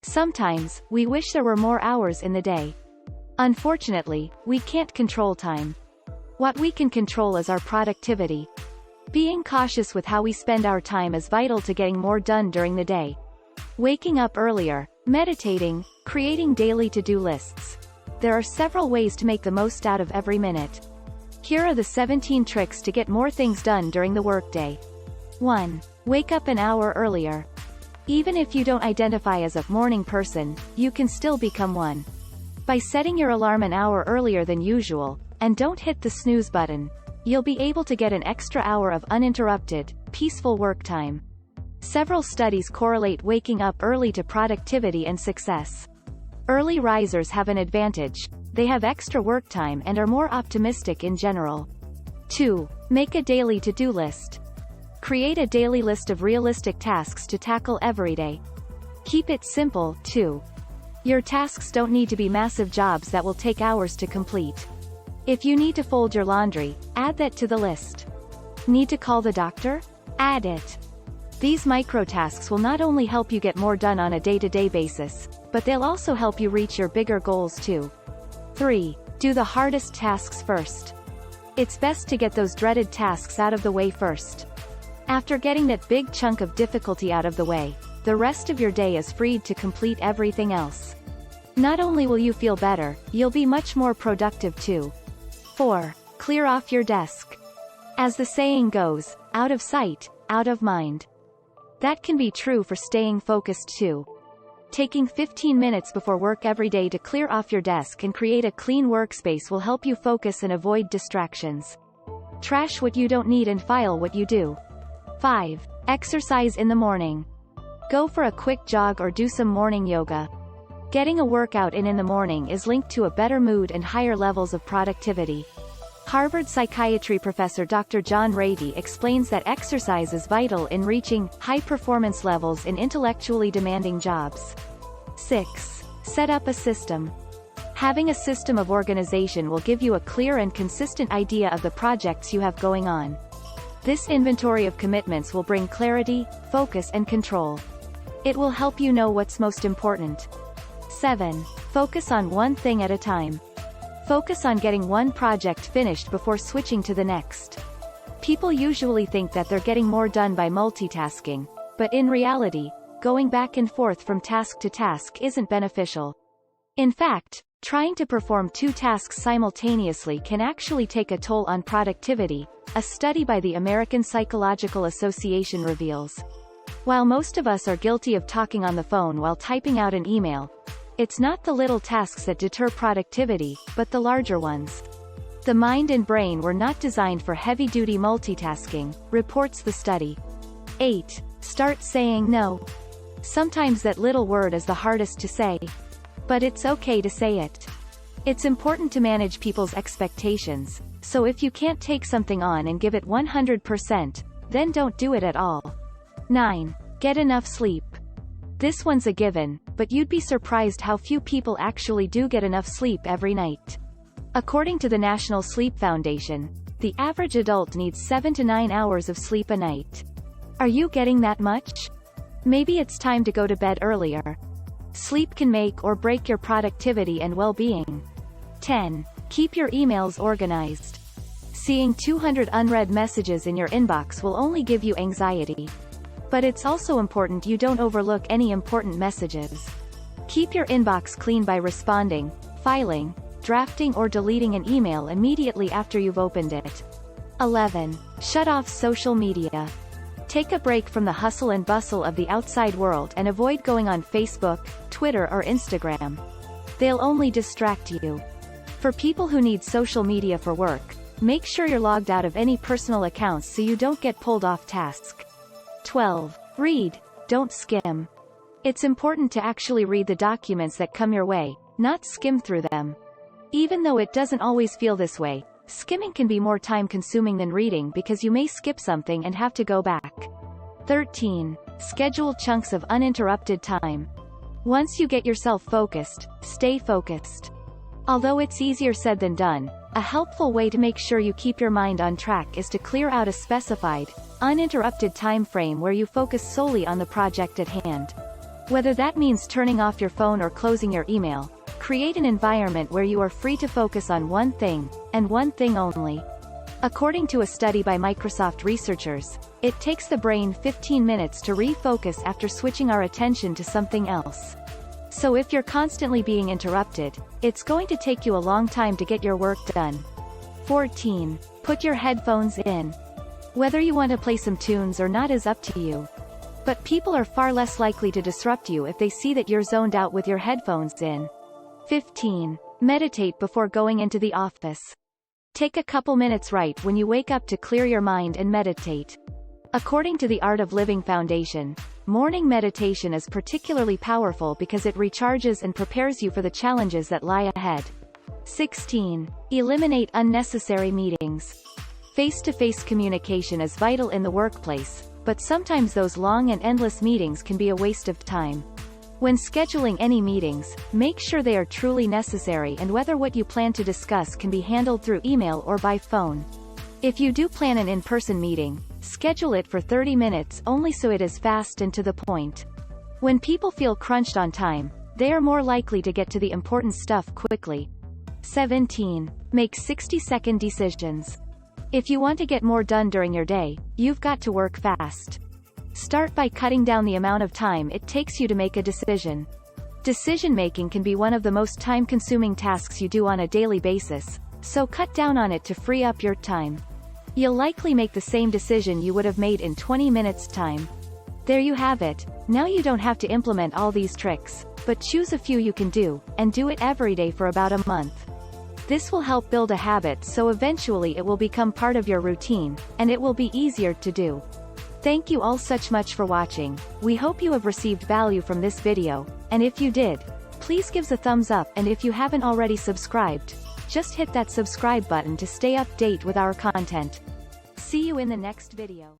Sometimes, we wish there were more hours in the day. Unfortunately, we can't control time. What we can control is our productivity. Being cautious with how we spend our time is vital to getting more done during the day. Waking up earlier, meditating, creating daily to-do lists. There are several ways to make the most out of every minute. Here are the 17 tricks to get more things done during the workday. 1. Wake up an hour earlier. Even if you don't identify as a morning person, you can still become one. By setting your alarm an hour earlier than usual, and don't hit the snooze button, you'll be able to get an extra hour of uninterrupted, peaceful work time. Several studies correlate waking up early to productivity and success. Early risers have an advantage. They have extra work time and are more optimistic in general. 2. Make a daily to-do list. Create a daily list of realistic tasks to tackle every day. Keep it simple, too. Your tasks don't need to be massive jobs that will take hours to complete. If you need to fold your laundry, add that to the list. Need to call the doctor? Add it. These micro-tasks will not only help you get more done on a day-to-day basis, but they'll also help you reach your bigger goals too. 3. Do the hardest tasks first. It's best to get those dreaded tasks out of the way first. After getting that big chunk of difficulty out of the way, the rest of your day is freed to complete everything else. Not only will you feel better, you'll be much more productive too. 4. Clear off your desk. As the saying goes, out of sight, out of mind. That can be true for staying focused too. Taking 15 minutes before work every day to clear off your desk and create a clean workspace will help you focus and avoid distractions. Trash what you don't need and file what you do. 5. Exercise in the morning. Go for a quick jog or do some morning yoga. Getting a workout in the morning is linked to a better mood and higher levels of productivity. Harvard psychiatry professor Dr. John Ratey explains that exercise is vital in reaching high performance levels in intellectually demanding jobs. 6. Set up a system. Having a system of organization will give you a clear and consistent idea of the projects you have going on. This inventory of commitments will bring clarity, focus and control. It will help you know what's most important. 7. Focus on one thing at a time. Focus on getting one project finished before switching to the next. People usually think that they're getting more done by multitasking, but in reality, going back and forth from task to task isn't beneficial. In fact, trying to perform two tasks simultaneously can actually take a toll on productivity, a study by the American Psychological Association reveals. While most of us are guilty of talking on the phone while typing out an email, it's not the little tasks that deter productivity, but the larger ones. The mind and brain were not designed for heavy-duty multitasking, reports the study. 8. Start saying no. Sometimes that little word is the hardest to say. But it's okay to say it. It's important to manage people's expectations, so if you can't take something on and give it 100%, then don't do it at all. 9. Get enough sleep. This one's a given, but you'd be surprised how few people actually do get enough sleep every night. According to the National Sleep Foundation, the average adult needs 7 to 9 hours of sleep a night. Are you getting that much? Maybe it's time to go to bed earlier. Sleep can make or break your productivity and well-being. 10. Keep your emails organized. Seeing 200 unread messages in your inbox will only give you anxiety. But it's also important you don't overlook any important messages. Keep your inbox clean by responding, filing, drafting or deleting an email immediately after you've opened it. 11. Shut off social media. Take a break from the hustle and bustle of the outside world and avoid going on Facebook, Twitter or Instagram. They'll only distract you. For people who need social media for work, make sure you're logged out of any personal accounts so you don't get pulled off task. 12. Read, don't skim. It's important to actually read the documents that come your way, not skim through them. Even though it doesn't always feel this way, skimming can be more time-consuming than reading because you may skip something and have to go back. 13. Schedule chunks of uninterrupted time. Once you get yourself focused, stay focused. Although it's easier said than done, a helpful way to make sure you keep your mind on track is to clear out a specified, uninterrupted time frame where you focus solely on the project at hand. Whether that means turning off your phone or closing your email, create an environment where you are free to focus on one thing, and one thing only. According to a study by Microsoft researchers, it takes the brain 15 minutes to refocus after switching our attention to something else. So if you're constantly being interrupted, it's going to take you a long time to get your work done. 14. Put your headphones in. Whether you want to play some tunes or not is up to you. But people are far less likely to disrupt you if they see that you're zoned out with your headphones in. 15. Meditate before going into the office. Take a couple minutes right when you wake up to clear your mind and meditate. According to the Art of Living Foundation, morning meditation is particularly powerful because it recharges and prepares you for the challenges that lie ahead. 16. Eliminate unnecessary meetings. Face-to-face communication is vital in the workplace, but sometimes those long and endless meetings can be a waste of time. When scheduling any meetings, make sure they are truly necessary and whether what you plan to discuss can be handled through email or by phone. If you do plan an in-person meeting, schedule it for 30 minutes only so it is fast and to the point. When people feel crunched on time, they are more likely to get to the important stuff quickly. 17. Make 60-second decisions. If you want to get more done during your day, you've got to work fast. Start by cutting down the amount of time it takes you to make a decision. Decision-making can be one of the most time-consuming tasks you do on a daily basis, so cut down on it to free up your time. You'll likely make the same decision you would have made in 20 minutes' time. There you have it. Now you don't have to implement all these tricks, but choose a few you can do, and do it every day for about a month. This will help build a habit so eventually it will become part of your routine, and it will be easier to do. Thank you all so much for watching. We hope you have received value from this video, and if you did, please give us a thumbs up, and if you haven't already subscribed, just hit that subscribe button to stay updated with our content. See you in the next video.